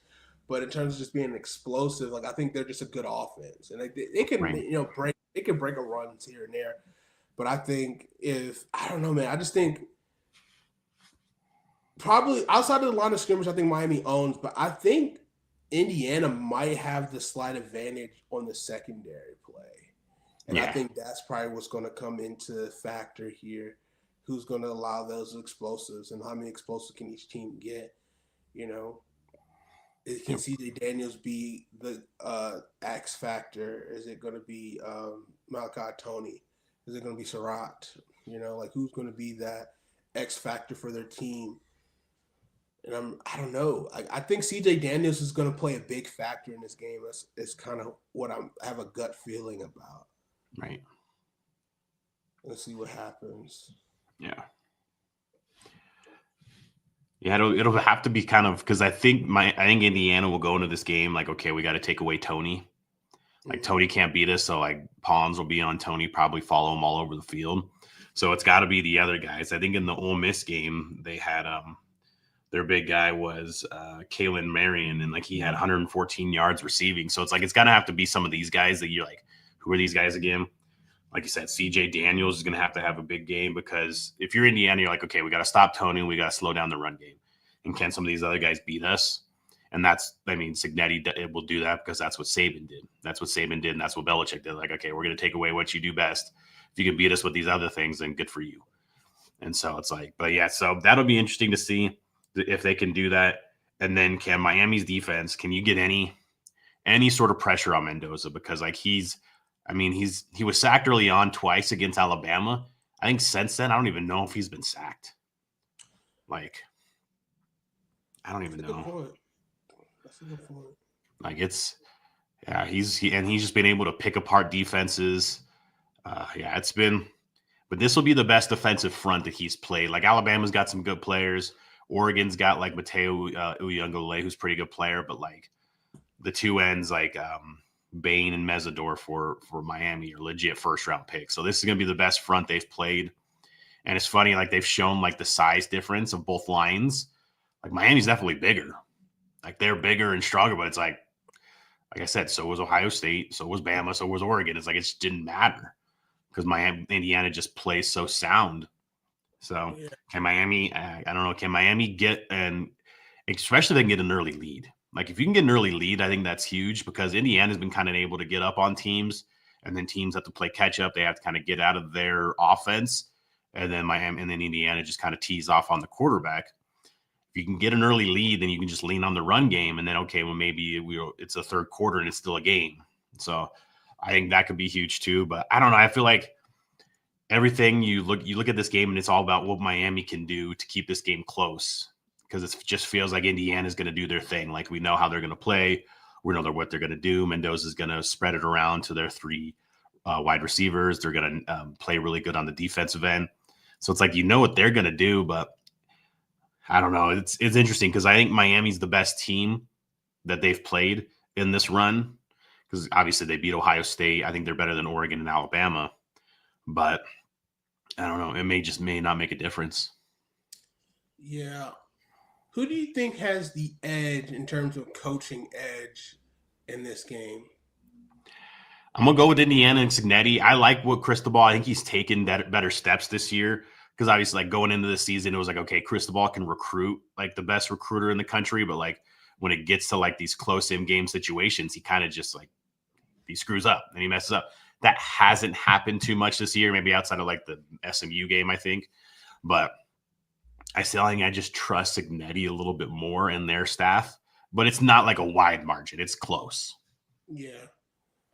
But in terms of just being explosive, I think they're just a good offense, and they can break a runs here and there. But I think I don't know, man, I just think probably outside of the line of scrimmage, I think Miami owns, but I think Indiana might have the slight advantage on the secondary play, and I think that's probably what's going to come into factor here. Who's going to allow those explosives, and how many explosives can each team get? Can CJ Daniels be the X factor? Is it going to be Malachi Tony? Is it going to be Surratt? Who's going to be that X factor for their team? And I don't know. I think CJ Daniels is going to play a big factor in this game. That's kind of what I have a gut feeling about. Right. Let's see what happens. Yeah. Yeah, it'll have to be kind of, because I think Indiana will go into this game like, okay, we got to take away Tony. Like Tony can't beat us, so like Pons will be on Tony, probably follow him all over the field. So it's got to be the other guys. I think in the Ole Miss game they had their big guy was Kalen Marion, and like he had 114 yards receiving. So it's like it's gonna have to be some of these guys that you're like, who are these guys again? Like you said, CJ Daniels is going to have a big game, because if you're Indiana, you're like, okay, we got to stop Tony and we got to slow down the run game. And can some of these other guys beat us? And Cignetti will do that because that's what Saban did. That's what Saban did, and that's what Belichick did. Like, okay, we're going to take away what you do best. If you can beat us with these other things, then good for you. And so it's like, but yeah, so that'll be interesting to see if they can do that. And then can Miami's defense, can you get any sort of pressure on Mendoza? Because like he's I mean, he was sacked early on twice against Alabama. I think since then, I don't even know if he's been sacked. Like, I don't even know. That's a good point. Like he's just been able to pick apart defenses. It's been, but this will be the best defensive front that he's played. Like Alabama's got some good players. Oregon's got like Mateo Uyunglele, who's a pretty good player, but like the two ends, like Bain and Mesidor for Miami are legit first round picks. So this is going to be the best front they've played. And it's funny, like they've shown like the size difference of both lines. Like Miami's definitely bigger. Like they're bigger and stronger, but it's like I said, so was Ohio State, so was Bama, so was Oregon. It's like it just didn't matter because Indiana just plays so sound. So Can Miami? I don't know. Can Miami get especially they can get an early lead? Like if you can get an early lead, I think that's huge because Indiana's been kind of able to get up on teams, and then teams have to play catch up. They have to kind of get out of their offense, and then Indiana just kind of tees off on the quarterback. If you can get an early lead, then you can just lean on the run game, and then maybe it's a third quarter and it's still a game. So I think that could be huge too. But I don't know. I feel like everything you look at this game, and it's all about what Miami can do to keep this game close because it just feels like Indiana's going to do their thing. Like we know how they're going to play. We know what they're going to do. Mendoza's going to spread it around to their three wide receivers. They're going to play really good on the defensive end. So it's like what they're going to do, but I don't know. It's interesting because I think Miami's the best team that they've played in this run because obviously they beat Ohio State. I think they're better than Oregon and Alabama, but I don't know. It may not make a difference. Yeah. Who do you think has the edge in terms of coaching edge in this game? I'm going to go with Indiana and Cignetti. I like what Cristobal. I think he's taken better steps this year. Because obviously, like going into the season, it was like, okay, Cristobal can recruit like the best recruiter in the country, but like when it gets to like these close in-game situations, he kind of just like he screws up and he messes up. That hasn't happened too much this year, maybe outside of like the SMU game, I think. But I just trust Cignetti a little bit more in their staff, but it's not like a wide margin. It's close. Yeah.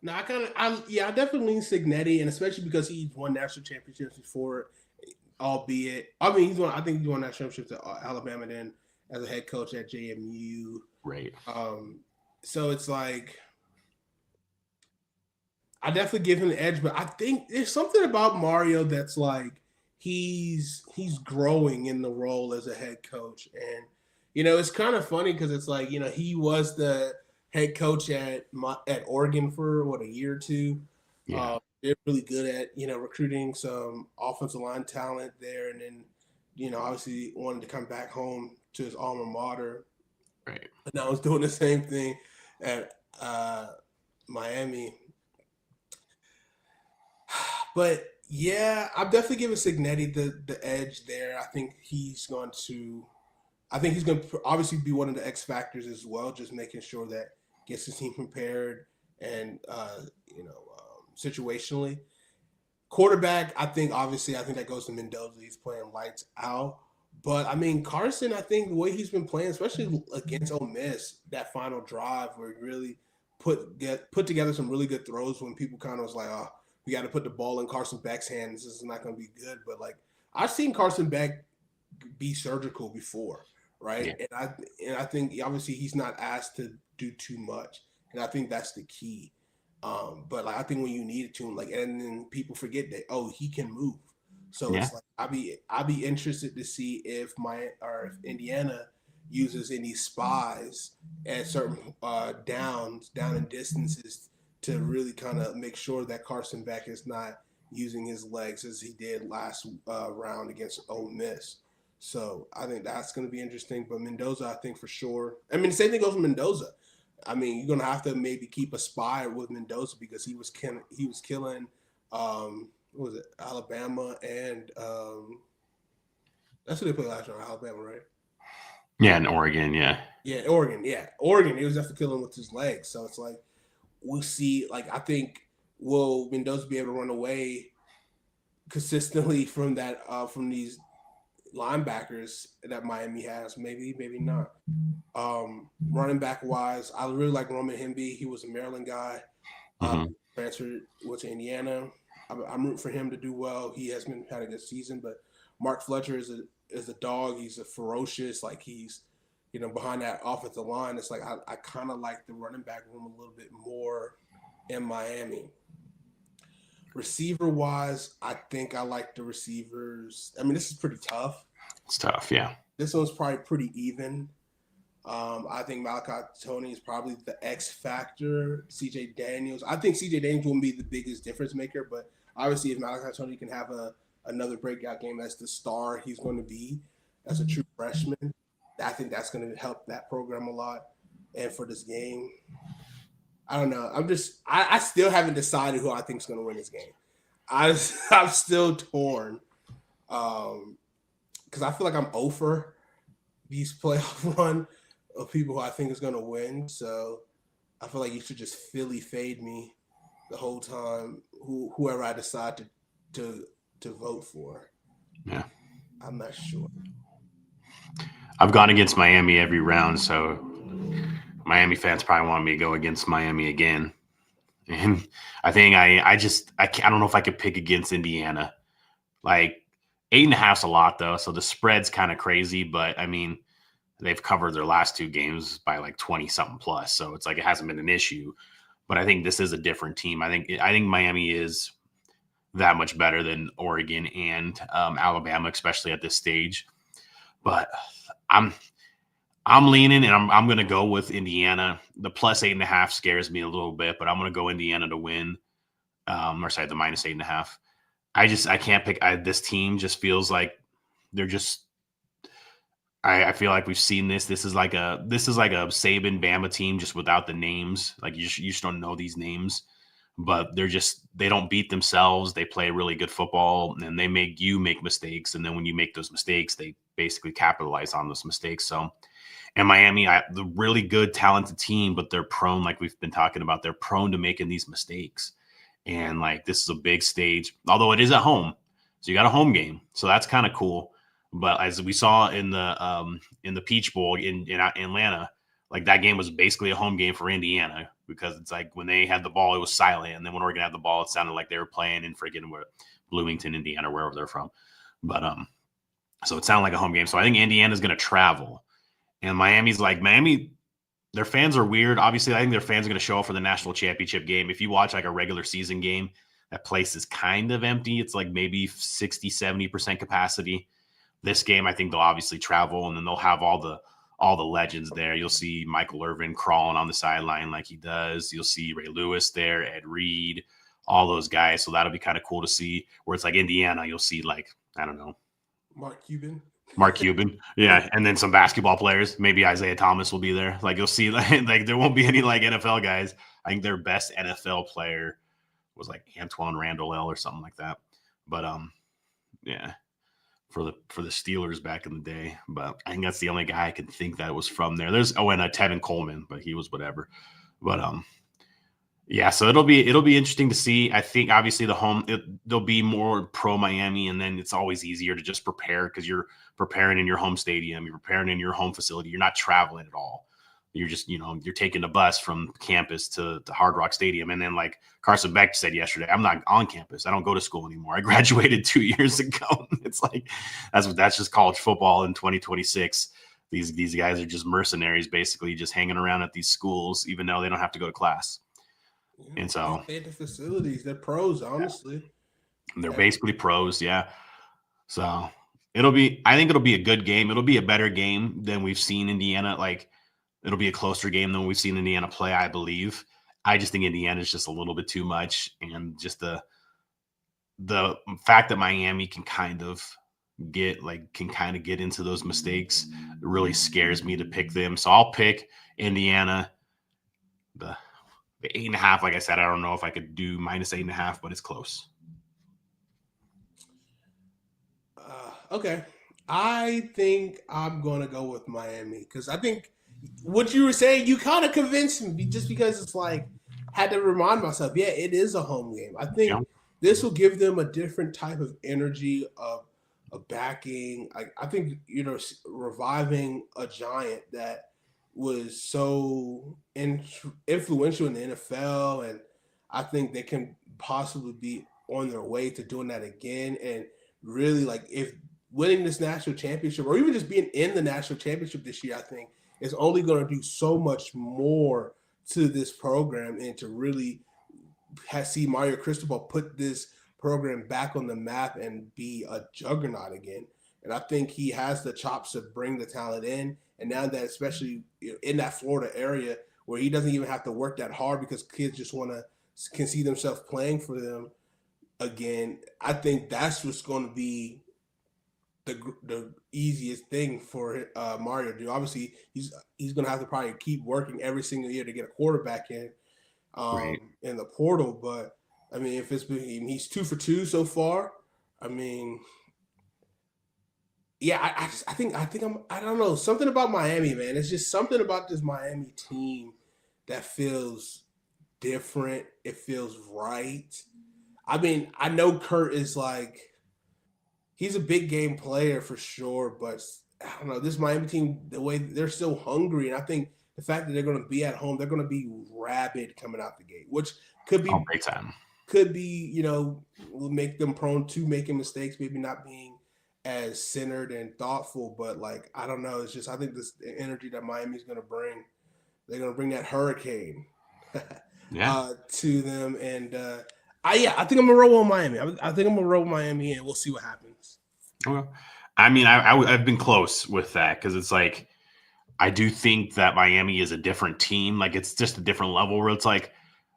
No, I definitely lean Cignetti, and especially because he's won national championships before. Albeit, I think he's won that championship to Alabama then as a head coach at JMU. Right. So it's like I definitely give him the edge, but I think there's something about Mario that's like he's growing in the role as a head coach, and it's kind of funny because it's like he was the head coach at Oregon for a year or two. Yeah. They're really good at, recruiting some offensive line talent there. And then, obviously wanted to come back home to his alma mater. Right. And now he's doing the same thing at Miami. But, yeah, I'm definitely giving Cignetti the edge there. I think he's going to obviously be one of the X factors as well, just making sure that gets his team prepared and, situationally. Quarterback, I think that goes to Mendoza. He's playing lights out. But, I mean, Carson, I think the way he's been playing, especially against Ole Miss, that final drive where he really put together some really good throws when people kind of was like, oh, we got to put the ball in Carson Beck's hands. This is not going to be good. But, like, I've seen Carson Beck be surgical before, right? Yeah. And I think, obviously, he's not asked to do too much. And I think that's the key. But like I think when you need it to him, like, and then people forget that he can move. So It's like I'd be interested to see if Indiana uses any spies at certain down and distances to really kind of make sure that Carson Beck is not using his legs as he did last round against Ole Miss. So I think that's going to be interesting. But Mendoza, I think for sure. I mean, the same thing goes with Mendoza. I mean, you're gonna have to maybe keep a spy with Mendoza because he was killing what was it, Alabama, and that's who they played last year, Alabama, right? Yeah, and Oregon, yeah. Yeah, Oregon, he was definitely killing with his legs. So it's like we'll see. Like I think will Mendoza be able to run away consistently from that from these linebackers that Miami has? Maybe not. Running back wise, I really like Roman Hemby. He was a Maryland guy. transferred went to Indiana. I'm rooting for him to do well. He has been had a good season, but Mark Fletcher is a dog. He's a ferocious, like he's, behind that offensive line. It's like I kind of like the running back room a little bit more in Miami. Receiver wise, I think I like the receivers. I mean, this is pretty tough. It's tough, yeah. This one's probably pretty even. I think Malachi Tony is probably the X factor. CJ Daniels. I think CJ Daniels will be the biggest difference maker, but obviously if Malachi Tony can have another breakout game as the star he's going to be as a true freshman, I think that's going to help that program a lot. And for this game, I don't know. I still haven't decided who I think is going to win this game. I'm still torn because I feel like I'm over these playoff run of people who I think is going to win. So I feel like you should just Philly fade me the whole time, whoever I decide to vote for. Yeah. I'm not sure. I've gone against Miami every round, so Miami fans probably want me to go against Miami again. And I think I don't know if I could pick against Indiana. Like 8.5's a lot though, so the spread's kind of crazy, but I mean, they've covered their last two games by like 20 something plus. So it's like, it hasn't been an issue, but I think this is a different team. I think Miami is that much better than Oregon and Alabama, especially at this stage. But I'm leaning, and I'm going to go with Indiana. The plus 8.5 scares me a little bit, but I'm going to go Indiana to win. The minus 8.5. I can't pick. This team just feels like they're just. I feel like we've seen this. This is like a Saban Bama team just without the names. Like you just don't know these names, but they don't beat themselves. They play really good football, and they make you make mistakes. And then when you make those mistakes, they basically capitalize on those mistakes. So, and Miami, the really good, talented team, but they're prone, like we've been talking about, they're prone to making these mistakes. And like, this is a big stage, although it is at home. So you got a home game. So that's kind of cool. But as we saw in the Peach Bowl in Atlanta, like that game was basically a home game for Indiana, because it's like when they had the ball, it was silent. And then when Oregon had the ball, it sounded like they were playing in freaking Bloomington, Indiana, wherever they're from. But so it sounded like a home game. So I think Indiana's going to travel. And Miami's like, their fans are weird. Obviously, I think their fans are going to show up for the national championship game. If you watch like a regular season game, that place is kind of empty. It's like maybe 60, 70% capacity. This game, I think they'll obviously travel, and then they'll have all the legends there. You'll see Michael Irvin crawling on the sideline like he does. You'll see Ray Lewis there, Ed Reed, all those guys. So that'll be kind of cool to see. Where it's like Indiana, you'll see like, I don't know, Mark Cuban. Yeah. And then some basketball players. Maybe Isaiah Thomas will be there. Like you'll see like there won't be any like NFL guys. I think their best NFL player was like Antoine Randall or something like that. But yeah. For the Steelers back in the day, but I think that's the only guy I can think that was from there. There's and Tevin Coleman, but he was whatever. But yeah, so it'll be interesting to see. I think obviously they'll be more pro Miami, and then it's always easier to just prepare because you're preparing in your home stadium, you're preparing in your home facility, you're not traveling at all. You're just, you're taking the bus from campus to Hard Rock Stadium. And then like Carson Beck said yesterday, I'm not on campus. I don't go to school anymore. I graduated 2 years ago. It's like, that's just college football in 2026. These guys are just mercenaries, basically just hanging around at these schools, even though they don't have to go to class. Yeah, and so they have the facilities, they're pros, honestly. They're basically pros. Yeah. So I think it'll be a good game. It'll be a better game than we've seen Indiana. Like, it'll be a closer game than we've seen Indiana play, I believe. I just think Indiana is just a little bit too much. And just the fact that Miami can kind of get into those mistakes really scares me to pick them. So I'll pick Indiana. The 8.5, like I said, I don't know if I could do minus 8.5, but it's close. Okay. I think I'm going to go with Miami because I think what you were saying, you kind of convinced me just because it's like, had to remind myself, yeah, it is a home game. I think this will give them a different type of energy of backing. I think, reviving a giant that was so influential in the NFL. And I think they can possibly be on their way to doing that again. And really, like, if winning this national championship or even just being in the national championship this year, I think is only going to do so much more to this program and to really see Mario Cristobal put this program back on the map and be a juggernaut again. And I think he has the chops to bring the talent in. And now that, especially in that Florida area where he doesn't even have to work that hard because kids just can see themselves playing for them again, I think that's what's going to be the easiest thing for Mario to do. Obviously, he's going to have to probably keep working every single year to get a quarterback in the portal. But I mean, he's 2 for 2 so far. I mean, yeah, I don't know, something about Miami, man. It's just something about this Miami team that feels different. It feels right. I mean, I know Kurt is like, he's a big game player for sure, but I don't know, this Miami team, the way they're so hungry, and I think the fact that they're going to be at home, they're going to be rabid coming out the gate, which could be big time. Could be, will make them prone to making mistakes, maybe not being as centered and thoughtful, but like, I don't know. It's just, I think the energy that Miami's going to bring, they're going to bring that hurricane to them. And I think I'm going to roll with Miami. I think I'm going to roll with Miami and we'll see what happens. Okay. I mean, I've been close with that because it's like, I do think that Miami is a different team. Like, it's just a different level where it's like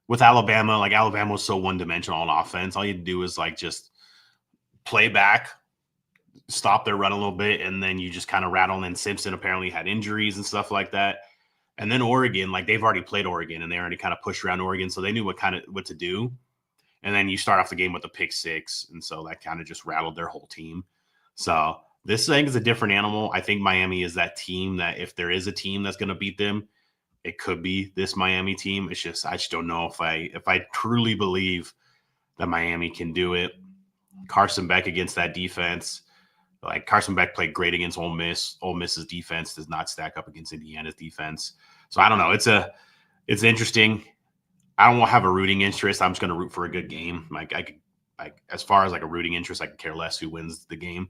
with Alabama, like Alabama was so one-dimensional on offense. All you do is like just play back, stop their run a little bit, and then you just kind of rattle. And then Simpson apparently had injuries and stuff like that. And then Oregon, like they've already played Oregon and they already kind of pushed around Oregon, so they knew what to do. And then you start off the game with a pick six, and so that kind of just rattled their whole team. So this thing is a different animal. I think Miami is that team that if there is a team that's going to beat them, it could be this Miami team. It's just, I just don't know if I truly believe that Miami can do it. Carson Beck against that defense. Like, Carson Beck played great against Ole Miss. Ole Miss's defense does not stack up against Indiana's defense. So I don't know. It's interesting. I don't have a rooting interest. I'm just going to root for a good game. Like, as far as like a rooting interest, I could care less who wins the game.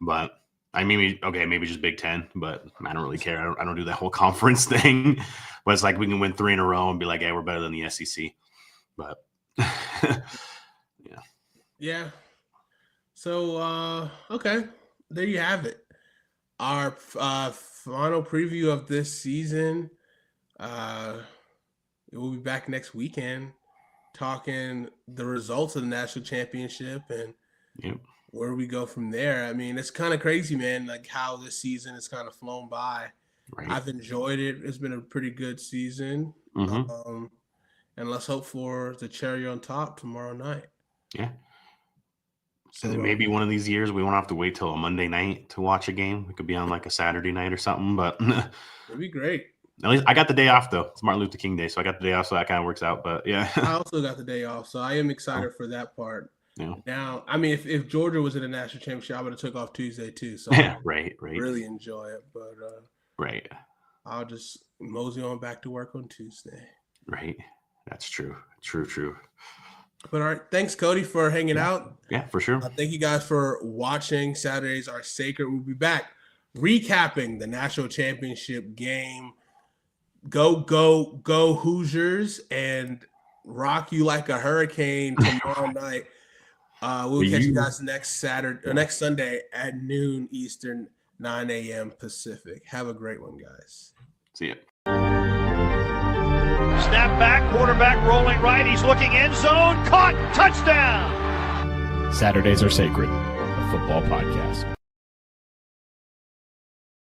But maybe just Big Ten, but I don't really care. I don't do that whole conference thing. But it's like we can win 3 in a row and be like, hey, we're better than the SEC. But yeah. So okay, there you have it. Our final preview of this season. We'll be back next weekend talking the results of the national championship and where we go from there. I mean, it's kind of crazy, man, like how this season has kind of flown by. Right. I've enjoyed it. It's been a pretty good season. Mm-hmm. And let's hope for the cherry on top tomorrow night. Yeah. So maybe one of these years we won't have to wait till a Monday night to watch a game. It could be on like a Saturday night or something, but it'd be great. At least I got the day off though. It's Martin Luther King Day, so I got the day off, so that kind of works out. But yeah, I also got the day off, so I am excited for that part. Yeah. Now, I mean, if Georgia was in a national championship, I would have took off Tuesday too. So right. Really enjoy it, but right. I'll just mosey on back to work on Tuesday. Right. That's true. True. But all right, thanks, Cody, for hanging out. Yeah, for sure. Thank you guys for watching. Saturdays are sacred. We'll be back recapping the national championship game. Go Hoosiers, and rock you like a hurricane tomorrow night. We'll catch you guys next Sunday at noon Eastern, 9 a.m. Pacific. Have a great one, guys. See ya. Snap back, quarterback rolling right. He's looking end zone. Caught. Touchdown. Saturdays are sacred. A football podcast.